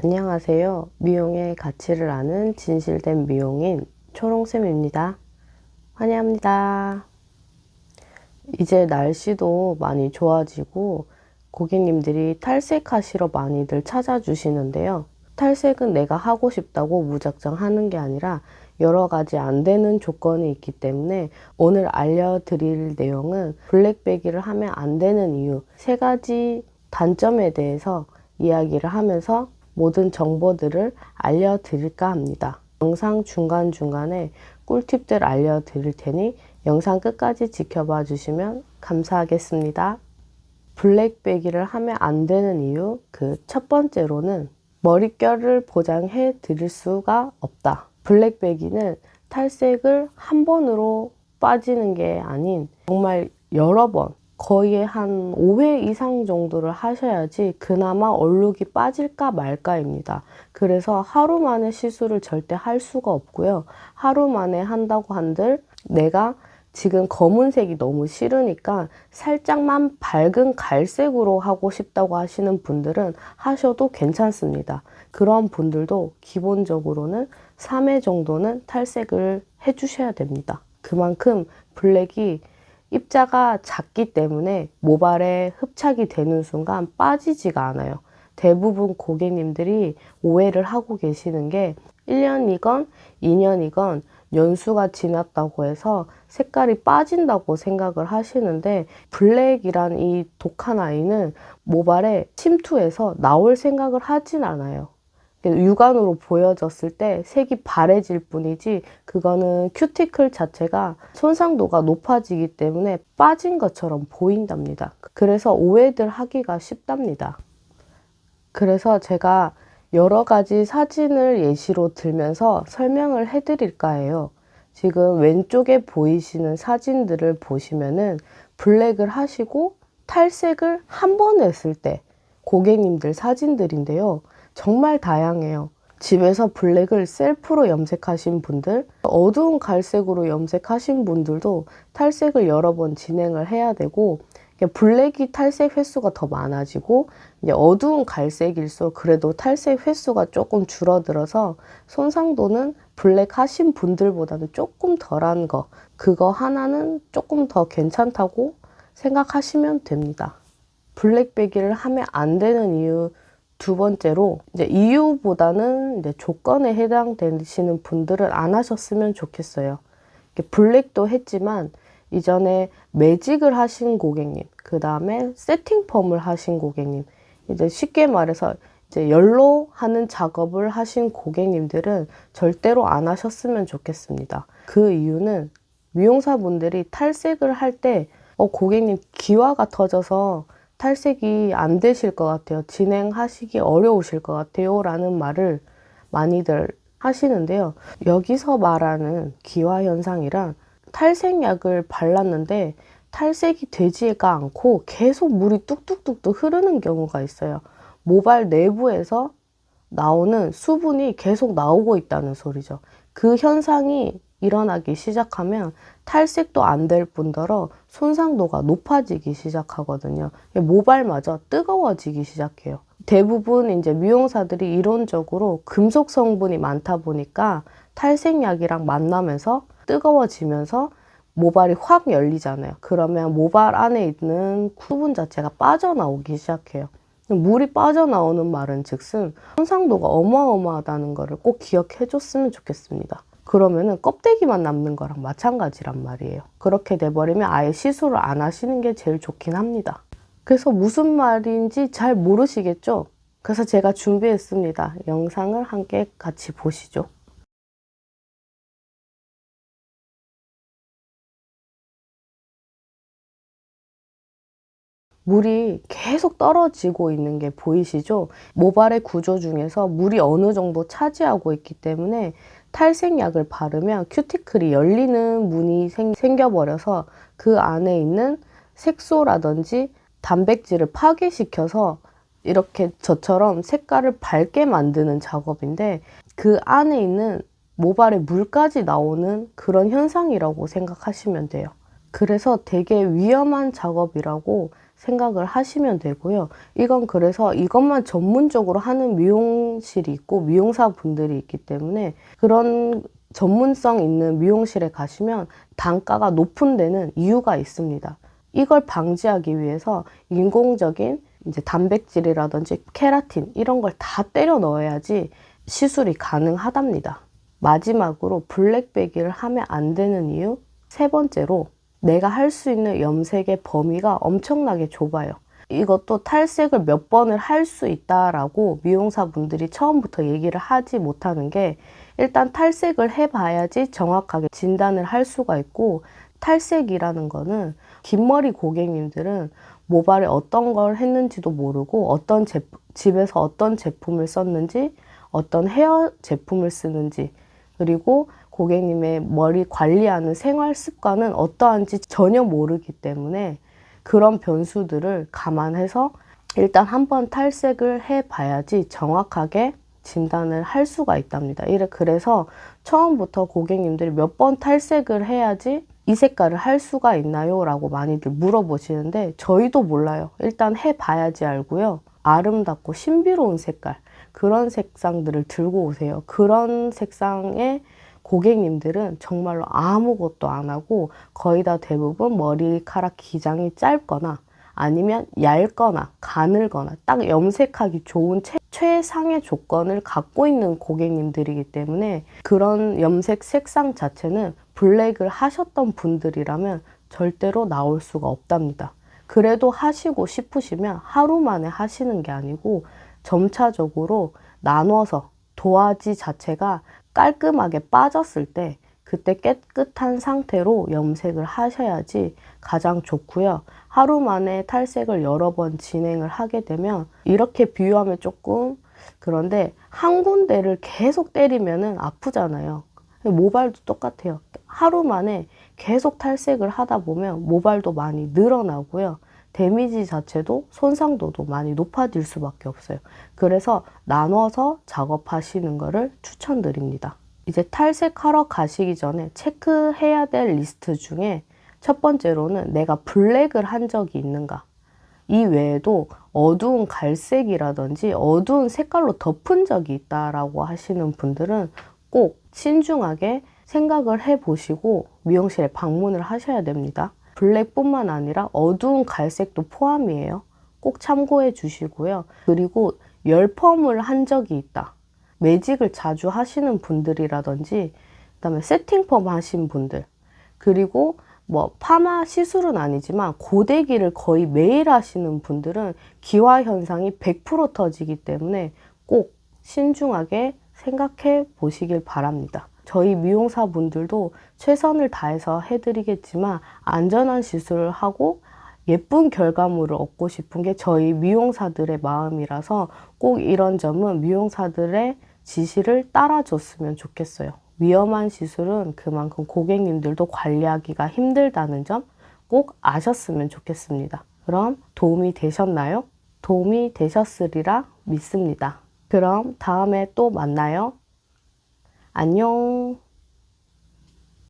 안녕하세요. 미용의 가치를 아는 진실된 미용인 초롱쌤입니다. 환영합니다. 이제 날씨도 많이 좋아지고 고객님들이 탈색하시러 많이들 찾아주시는데요. 탈색은 내가 하고 싶다고 무작정 하는 게 아니라 여러 가지 안 되는 조건이 있기 때문에 오늘 알려드릴 내용은 블랙배기를 하면 안 되는 이유 3가지 단점에 대해서 이야기를 하면서 모든 정보들을 알려드릴까 합니다. 영상 중간중간에 꿀팁들 알려드릴 테니 영상 끝까지 지켜봐 주시면 감사하겠습니다. 블랙배기를 하면 안 되는 이유 첫 번째로는 머릿결을 보장해 드릴 수가 없다. 블랙배기는 탈색을 한 번으로 빠지는 게 아닌 정말 여러 번 거의 한 5회 이상 정도를 하셔야지 그나마 얼룩이 빠질까 말까입니다. 그래서 하루 만에 시술을 절대 할 수가 없고요. 하루 만에 한다고 한들 내가 지금 검은색이 너무 싫으니까 살짝만 밝은 갈색으로 하고 싶다고 하시는 분들은 하셔도 괜찮습니다. 그런 분들도 기본적으로는 3회 정도는 탈색을 해주셔야 됩니다. 그만큼 블랙이 입자가 작기 때문에 모발에 흡착이 되는 순간 빠지지가 않아요. 대부분 고객님들이 오해를 하고 계시는 게 1년이건 2년이건 연수가 지났다고 해서 색깔이 빠진다고 생각을 하시는데 블랙이란 이 독한 아이는 모발에 침투해서 나올 생각을 하진 않아요. 육안으로 보여졌을 때 색이 바래질 뿐이지 그거는 큐티클 자체가 손상도가 높아지기 때문에 빠진 것처럼 보인답니다. 그래서 오해들 하기가 쉽답니다. 그래서 제가 여러 가지 사진을 예시로 들면서 설명을 해드릴까 해요. 지금 왼쪽에 보이시는 사진들을 보시면은 블랙을 하시고 탈색을 한 번 했을 때 고객님들 사진들인데요. 정말 다양해요. 집에서 블랙을 셀프로 염색하신 분들, 어두운 갈색으로 염색하신 분들도 탈색을 여러 번 진행을 해야 되고 블랙이 탈색 횟수가 더 많아지고 이제 어두운 갈색일수록 그래도 탈색 횟수가 조금 줄어들어서 손상도는 블랙 하신 분들보다는 조금 덜한 거 그거 하나는 조금 더 괜찮다고 생각하시면 됩니다. 블랙배기를 하면 안 되는 이유 2번째로 이제 이유보다는 이제 조건에 해당되시는 분들은 안 하셨으면 좋겠어요. 블랙도 했지만 이전에 매직을 하신 고객님, 그 다음에 세팅 펌을 하신 고객님, 이제 쉽게 말해서 이제 열로 하는 작업을 하신 고객님들은 절대로 안 하셨으면 좋겠습니다. 그 이유는 미용사분들이 탈색을 할 때 고객님 기화가 터져서 탈색이 안 되실 것 같아요. 진행하시기 어려우실 것 같아요. 라는 말을 많이들 하시는데요. 여기서 말하는 기화 현상이란 탈색약을 발랐는데 탈색이 되지가 않고 계속 물이 뚝뚝뚝뚝 흐르는 경우가 있어요. 모발 내부에서 나오는 수분이 계속 나오고 있다는 소리죠. 그 현상이 일어나기 시작하면 탈색도 안 될 뿐더러 손상도가 높아지기 시작하거든요. 모발마저 뜨거워지기 시작해요. 대부분 이제 미용사들이 이론적으로 금속 성분이 많다 보니까 탈색약이랑 만나면서 뜨거워지면서 모발이 확 열리잖아요. 그러면 모발 안에 있는 수분 자체가 빠져나오기 시작해요. 물이 빠져나오는 말은 즉슨 손상도가 어마어마하다는 것을 꼭 기억해 줬으면 좋겠습니다. 그러면은 껍데기만 남는 거랑 마찬가지란 말이에요. 그렇게 돼버리면 아예 시술을 안 하시는 게 제일 좋긴 합니다. 그래서 무슨 말인지 잘 모르시겠죠? 그래서 제가 준비했습니다. 영상을 함께 같이 보시죠. 물이 계속 떨어지고 있는 게 보이시죠? 모발의 구조 중에서 물이 어느 정도 차지하고 있기 때문에 탈색약을 바르면 큐티클이 열리는 문이 생겨버려서 그 안에 있는 색소라든지 단백질을 파괴시켜서 이렇게 저처럼 색깔을 밝게 만드는 작업인데 그 안에 있는 모발에 물까지 나오는 그런 현상이라고 생각하시면 돼요. 그래서 되게 위험한 작업이라고 생각을 하시면 되고요. 이건 그래서 이것만 전문적으로 하는 미용실이 있고 미용사분들이 있기 때문에 그런 전문성 있는 미용실에 가시면 단가가 높은 데는 이유가 있습니다. 이걸 방지하기 위해서 인공적인 이제 단백질이라든지 케라틴 이런 걸 다 때려 넣어야지 시술이 가능하답니다. 마지막으로 블랙배기를 하면 안 되는 이유, 세 번째로 내가 할 수 있는 염색의 범위가 엄청나게 좁아요. 이것도 탈색을 몇 번을 할 수 있다라고 미용사분들이 처음부터 얘기를 하지 못하는 게 일단 탈색을 해봐야지 정확하게 진단을 할 수가 있고 탈색이라는 거는 긴 머리 고객님들은 모발에 어떤 걸 했는지도 모르고 집에서 어떤 제품을 썼는지 어떤 헤어 제품을 쓰는지 그리고 고객님의 머리 관리하는 생활 습관은 어떠한지 전혀 모르기 때문에 그런 변수들을 감안해서 일단 한번 탈색을 해봐야지 정확하게 진단을 할 수가 있답니다. 그래서 처음부터 고객님들이 몇 번 탈색을 해야지 이 색깔을 할 수가 있나요? 라고 많이들 물어보시는데 저희도 몰라요. 일단 해봐야지 알고요. 아름답고 신비로운 색깔, 그런 색상들을 들고 오세요. 그런 색상의 고객님들은 정말로 아무것도 안 하고 거의 다 대부분 머리카락 기장이 짧거나 아니면 얇거나 가늘거나 딱 염색하기 좋은 최상의 조건을 갖고 있는 고객님들이기 때문에 그런 염색 색상 자체는 블랙을 하셨던 분들이라면 절대로 나올 수가 없답니다. 그래도 하시고 싶으시면 하루 만에 하시는 게 아니고 점차적으로 나눠서 도화지 자체가 깔끔하게 빠졌을 때 그때 깨끗한 상태로 염색을 하셔야지 가장 좋고요. 하루 만에 탈색을 여러 번 진행을 하게 되면 이렇게 비유하면 조금 그런데 한 군데를 계속 때리면 아프잖아요. 모발도 똑같아요. 하루 만에 계속 탈색을 하다 보면 모발도 많이 늘어나고요. 데미지 자체도 손상도도 많이 높아질 수밖에 없어요. 그래서 나눠서 작업하시는 거를 추천드립니다. 이제 탈색하러 가시기 전에 체크해야 될 리스트 중에 첫 번째로는 내가 블랙을 한 적이 있는가. 이 외에도 어두운 갈색이라든지 어두운 색깔로 덮은 적이 있다라고 하시는 분들은 꼭 신중하게 생각을 해보시고 미용실에 방문을 하셔야 됩니다. 블랙뿐만 아니라 어두운 갈색도 포함이에요. 꼭 참고해 주시고요. 그리고 열펌을 한 적이 있다. 매직을 자주 하시는 분들이라든지 그다음에 세팅펌 하신 분들 그리고 뭐 파마 시술은 아니지만 고데기를 거의 매일 하시는 분들은 기화 현상이 100% 터지기 때문에 꼭 신중하게 생각해 보시길 바랍니다. 저희 미용사 분들도 최선을 다해서 해드리겠지만 안전한 시술을 하고 예쁜 결과물을 얻고 싶은 게 저희 미용사들의 마음이라서 꼭 이런 점은 미용사들의 지시를 따라줬으면 좋겠어요. 위험한 시술은 그만큼 고객님들도 관리하기가 힘들다는 점 꼭 아셨으면 좋겠습니다. 그럼 도움이 되셨나요? 도움이 되셨으리라 믿습니다. 그럼 다음에 또 만나요. 안녕.